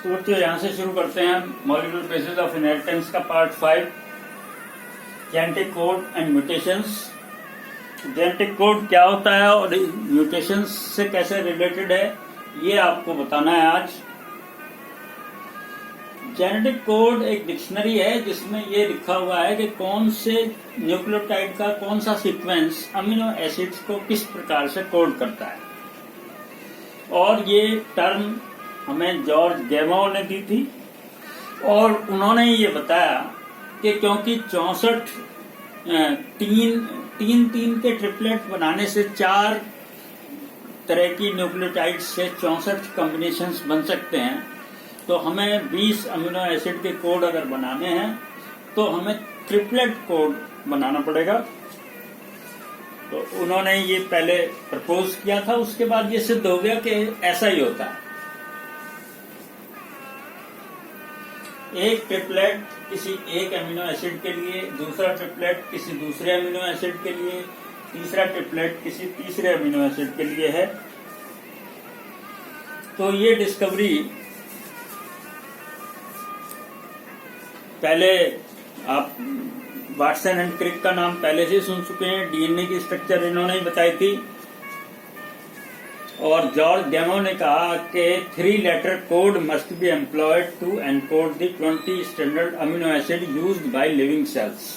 तो बच्चों यहाँ से शुरू करते हैं मॉलिक्यूलर बेसिस ऑफ इनहेरिटेंस का part 5, genetic code and mutations. Genetic code क्या होता है और म्यूटेशंस से कैसे रिलेटेड है, ये आपको बताना है आज। जेनेटिक कोड एक डिक्शनरी है जिसमें ये लिखा हुआ है कि कौन से न्यूक्लियोटाइड का कौन सा सीक्वेंस अमीनो एसिड्स को किस प्रकार से कोड करता है। और ये टर्म हमें जॉर्ज गैमो ने दी थी और उन्होंने ये बताया कि क्योंकि 64 तीन के ट्रिपलेट बनाने से 4 तरह की न्यूक्लियोटाइड से 64 कॉम्बिनेशंस बन सकते हैं, तो हमें 20 अमीनो एसिड के कोड अगर बनाने हैं तो हमें ट्रिपलेट कोड बनाना पड़ेगा। तो उन्होंने ये पहले प्रपोज किया था, उसके बाद ये सिद्ध हो गया कि ऐसा ही होता है। एक ट्रिपलेट किसी एक अमीनो एसिड के लिए, दूसरा ट्रिपलेट किसी दूसरे अमीनो एसिड के लिए, तीसरा ट्रिपलेट किसी तीसरे अमीनो एसिड के लिए है। तो ये डिस्कवरी पहले आप वाटसन एंड क्रिक का नाम पहले से सुन चुके हैं। डीएनए की स्ट्रक्चर इन्होंने ही बताई थी। और जॉर्ज गैमो ने कहा कि 3 letter code must be employed to encode the 20 standard amino acid used by living cells.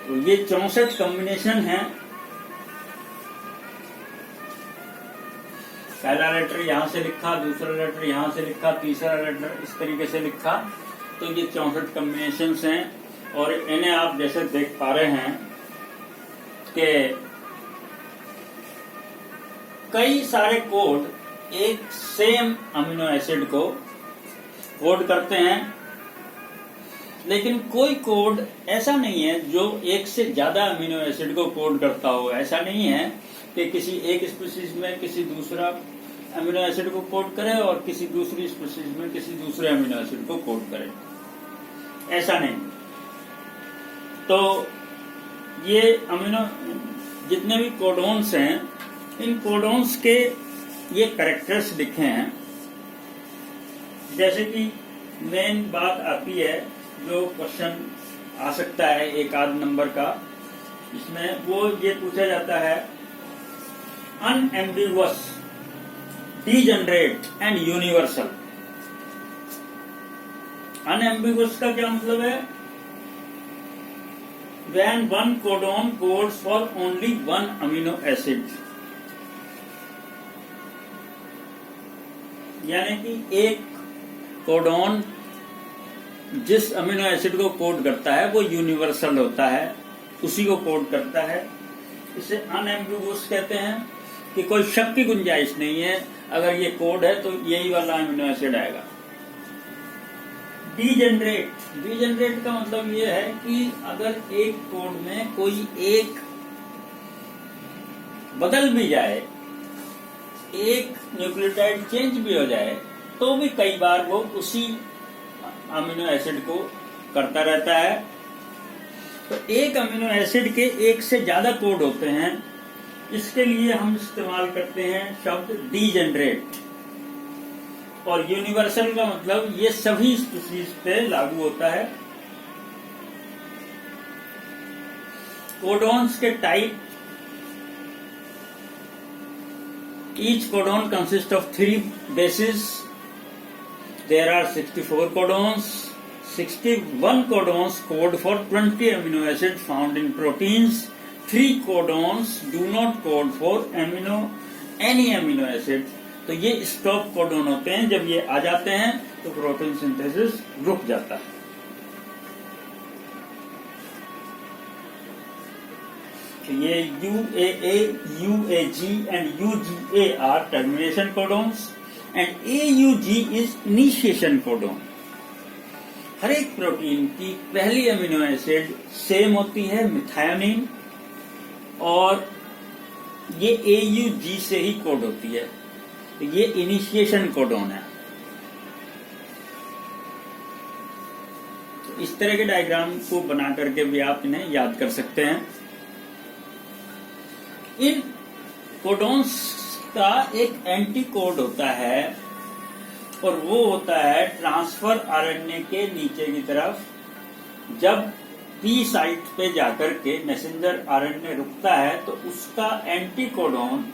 तो ये 64 कॉम्बिनेशन हैं। पहला लेटर यहां से लिखा, दूसरा लेटर यहां से लिखा, तीसरा लेटर इस तरीके से लिखा, तो ये 64 कॉम्बिनेशन हैं। और इन्हें आप जैसे देख पा रहे हैं कि कई सारे कोड एक सेम अमीनो एसिड को कोड करते हैं, लेकिन कोई कोड ऐसा नहीं है जो एक से ज्यादा अमीनो एसिड को कोड करता हो। ऐसा नहीं है कि किसी एक स्पीशीज में किसी दूसरा अमीनो एसिड को कोड करे और किसी दूसरी स्पीशीज में किसी दूसरे अमीनो एसिड को कोड करे, ऐसा नहीं। तो ये अमीनो जितने भी कोडोन्स हैं, इन कोडोन्स के ये कैरेक्टर्स लिखे हैं। जैसे कि मेन बात आती है, जो क्वेश्चन आ सकता है एक आध नंबर का, इसमें वो ये पूछा जाता है unambiguous, degenerate and universal. Unambiguous का क्या मतलब है? when one codon codes for only one amino acid, यानी कि एक कोडोन जिस अमीनो एसिड को कोड करता है वो यूनिवर्सल होता है, उसी को कोड करता है। इसे अनएम्बिगुअस कहते हैं कि कोई शक की गुंजाइश नहीं है, अगर ये कोड है तो यही वाला अमीनो एसिड आएगा। डीजनरेट का मतलब ये है कि अगर एक कोड में कोई एक बदल भी जाए, एक न्यूक्लियोटाइड चेंज भी हो जाए, तो भी कई बार वो उसी अमीनो एसिड को करता रहता है। तो एक अमीनो एसिड के एक से ज्यादा कोड होते हैं, इसके लिए हम इस्तेमाल करते हैं शब्द डीजनरेट। और यूनिवर्सल का मतलब ये सभी स्पीशीज पे लागू होता है। कोडोन्स के type, each codon consists of 3 bases. There are 64 codons. 61 codons code for 20 amino acids found in proteins. 3 codons do not code for any amino acid. तो ये स्टॉप कोडोन होते हैं। जब ये आ जाते हैं तो प्रोटीन सिंथेसिस रुक जाता है। तो ये UAA, UAG and UGA are termination codons and AUG is initiation codon। हर एक प्रोटीन की पहली अमीनो एसिड सेम होती है, मिथायोनिन, और ये AUG से ही कोड होती है। तो ये इनिशिएशन कोडोन है। तो इस तरह के डायग्राम को बना करके भी आप इन्हें याद कर सकते हैं। इन कोडोन्स का एक एंटी कोड होता है और वो होता है ट्रांसफर आरएनए के नीचे की तरफ। जब पी साइट पे जाकर के मैसेंजर आरएनए रुकता है तो उसका एंटीकोडॉन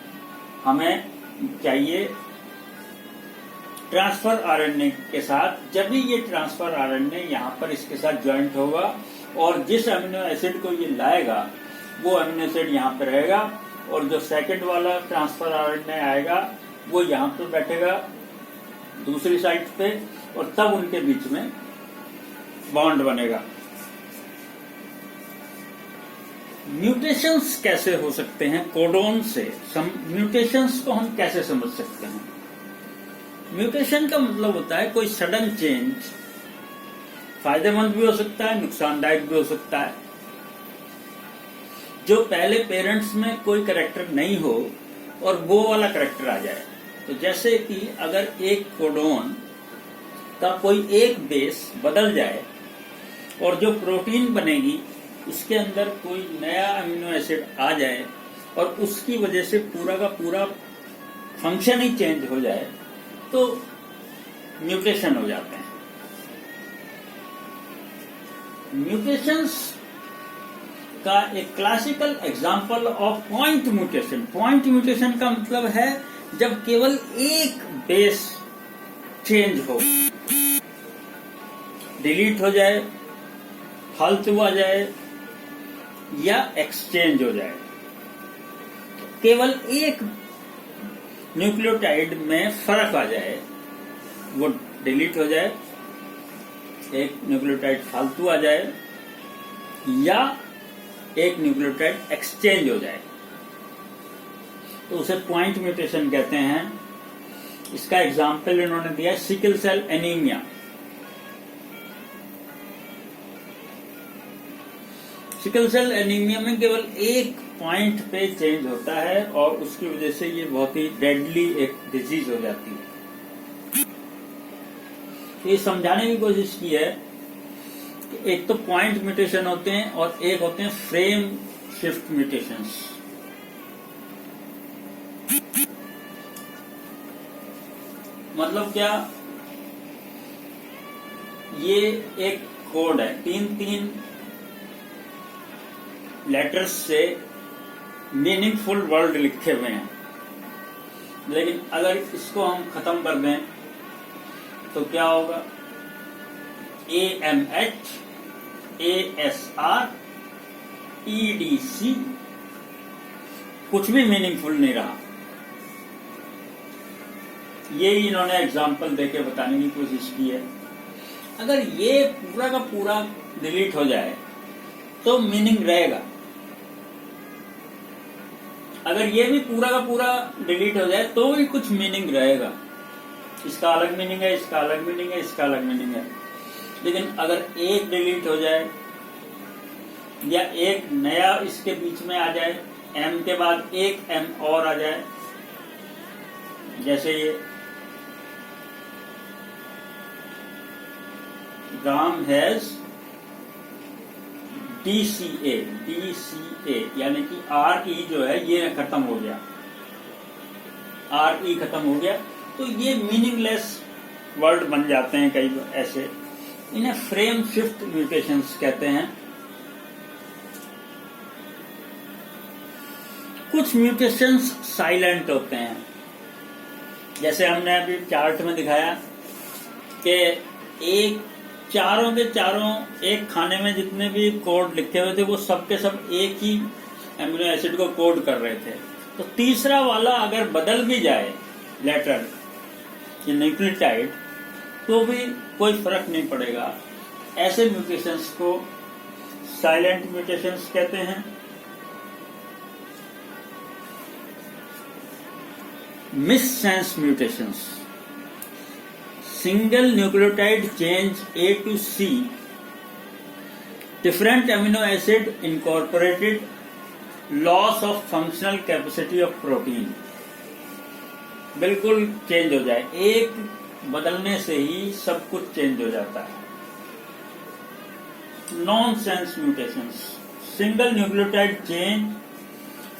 हमें चाहिए ट्रांसफर आरएनए के साथ। जब भी ये ट्रांसफर आरएनए यहाँ पर इसके साथ ज्वाइंट होगा और जिस अमीनो एसिड को ये लाएगा वो अमीनो एसिड यहाँ पे रहेगा, और जो सेकंड वाला ट्रांसफर आरएनए आएगा वो यहाँ पे बैठेगा दूसरी साइड पे, और तब उनके बीच में बॉन्ड बनेगा। म्यूटेशंस कैसे हो सकते हैं कोडोन से? म्यूटेशंस को हम कैसे समझ सकते हैं? म्यूटेशन का मतलब होता है कोई सडन चेंज, फायदेमंद भी हो सकता है, नुकसानदायक भी हो सकता है। जो पहले पेरेंट्स में कोई कैरेक्टर नहीं हो और वो वाला कैरेक्टर आ जाए। तो जैसे कि अगर एक कोडोन का कोई एक बेस बदल जाए और जो प्रोटीन बनेगी उसके अंदर कोई नया अमीनो एसिड आ जाए और उसकी वजह से पूरा का पूरा फंक्शन ही चेंज हो जाए तो म्यूटेशन हो जाते हैं। म्यूटेशंस का एक classical example of point mutation. Point mutation का मतलब है जब केवल एक बेस चेंज हो, डिलीट हो जाए, फालतू आ जाए या एक्सचेंज हो जाए। केवल एक न्यूक्लियोटाइड में फर्क आ जाए, वो डिलीट हो जाए, एक न्यूक्लियोटाइड फालतू आ जाए या एक न्यूक्लियोटाइड एक्सचेंज हो जाए, तो उसे पॉइंट म्यूटेशन कहते हैं। इसका एग्जाम्पल इन्होंने दिया है sickle cell anaemia. Sickle cell anaemia में केवल एक पॉइंट पे चेंज होता है और उसकी वजह से ये बहुत ही डेडली एक डिजीज हो जाती है। तो ये समझाने की कोशिश की है कि एक तो पॉइंट म्यूटेशन होते हैं और एक होते हैं फ्रेम शिफ्ट म्यूटेशंस। मतलब क्या, ये एक कोड है, तीन लेटर्स से मीनिंगफुल वर्ड लिखे हुए हैं, लेकिन अगर इसको हम खत्म कर दें तो क्या होगा? AMH ASR EDC, कुछ भी मीनिंगफुल नहीं रहा। ये इन्होंने एग्जाम्पल देके बताने की कोशिश की है। अगर ये पूरा का पूरा डिलीट हो जाए तो मीनिंग रहेगा, अगर ये भी पूरा का पूरा डिलीट हो जाए तो भी कुछ मीनिंग रहेगा। इसका अलग मीनिंग है, इसका अलग मीनिंग है, इसका अलग मीनिंग है। लेकिन अगर एक डिलीट हो जाए या एक नया इसके बीच में आ जाए, M के बाद एक M और आ जाए, जैसे ये राम हैज DCA यानी कि RE जो है ये खत्म हो गया, RE खत्म हो गया, तो ये मीनिंगलेस वर्ड बन जाते हैं कई ऐसे। इन्हें फ्रेम शिफ्ट म्यूटेशंस कहते हैं। कुछ म्यूटेशंस साइलेंट होते हैं, जैसे हमने अभी चार्ट में दिखाया कि चारों के चारों एक खाने में जितने भी कोड लिखे हुए थे वो सब के सब एक ही एमिनो एसिड को कोड कर रहे थे। तो तीसरा वाला अगर बदल भी जाए लेटर या न्यूक्लियोटाइड तो भी कोई फर्क नहीं पड़ेगा। ऐसे म्यूटेशंस को साइलेंट म्यूटेशंस कहते हैं। मिससेंस mutations, single nucleotide change A to C, different amino acid incorporated, loss of functional capacity of protein। बिल्कुल चेंज हो जाए, एक बदलने से ही सब कुछ चेंज हो जाता है। Nonsense mutations, single nucleotide change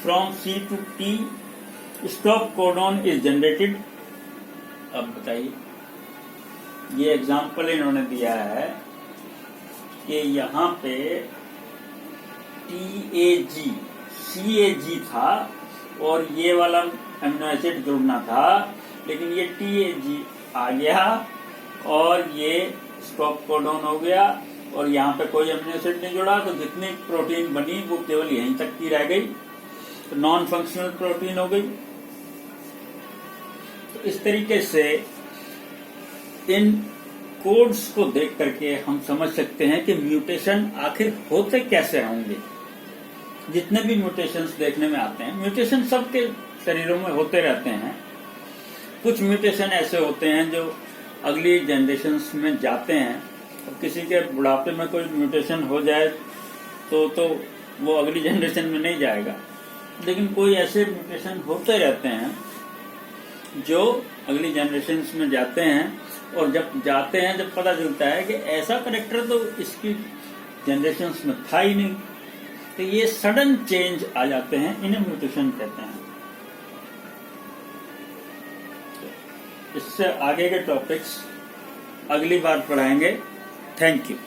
from C to T, stop codon is generated. अब बताइए ये एग्जाम्पल इन्होंने दिया है कि यहाँ पे TAG CAG था और ये वाला अमीनो एसिड जुड़ना था, लेकिन ये TAG आ गया और ये स्टॉप कोडॉन हो गया और यहाँ पे कोई अमीनो एसिड नहीं जुड़ा, तो जितनी प्रोटीन बनी वो केवल यहीं तक की रह गई, तो नॉन फंक्शनल प्रोटीन हो गई। तो इस तरीके से इन कोड्स को देख करके हम समझ सकते हैं कि म्यूटेशन आखिर होते कैसे होंगे। जितने भी म्यूटेशंस देखने में आते हैं, म्यूटेशन सबके शरीरों में होते रहते हैं। कुछ म्यूटेशन ऐसे होते हैं जो अगली जनरेशन्स में जाते हैं। अब किसी के बुढ़ापे में कोई म्यूटेशन हो जाए तो वो अगली जनरेशन में नहीं जाएगा, लेकिन कोई ऐसे म्यूटेशन होते रहते हैं जो अगली जनरेशन्स में जाते हैं, और जब जाते हैं जब पता चलता है कि ऐसा करेक्टर तो इसकी जनरेशन्स में था ही नहीं, तो ये सडन चेंज आ जाते हैं, इन्हें म्यूटेशन कहते हैं। इससे आगे के टॉपिक्स अगली बार पढ़ाएंगे। Thank you.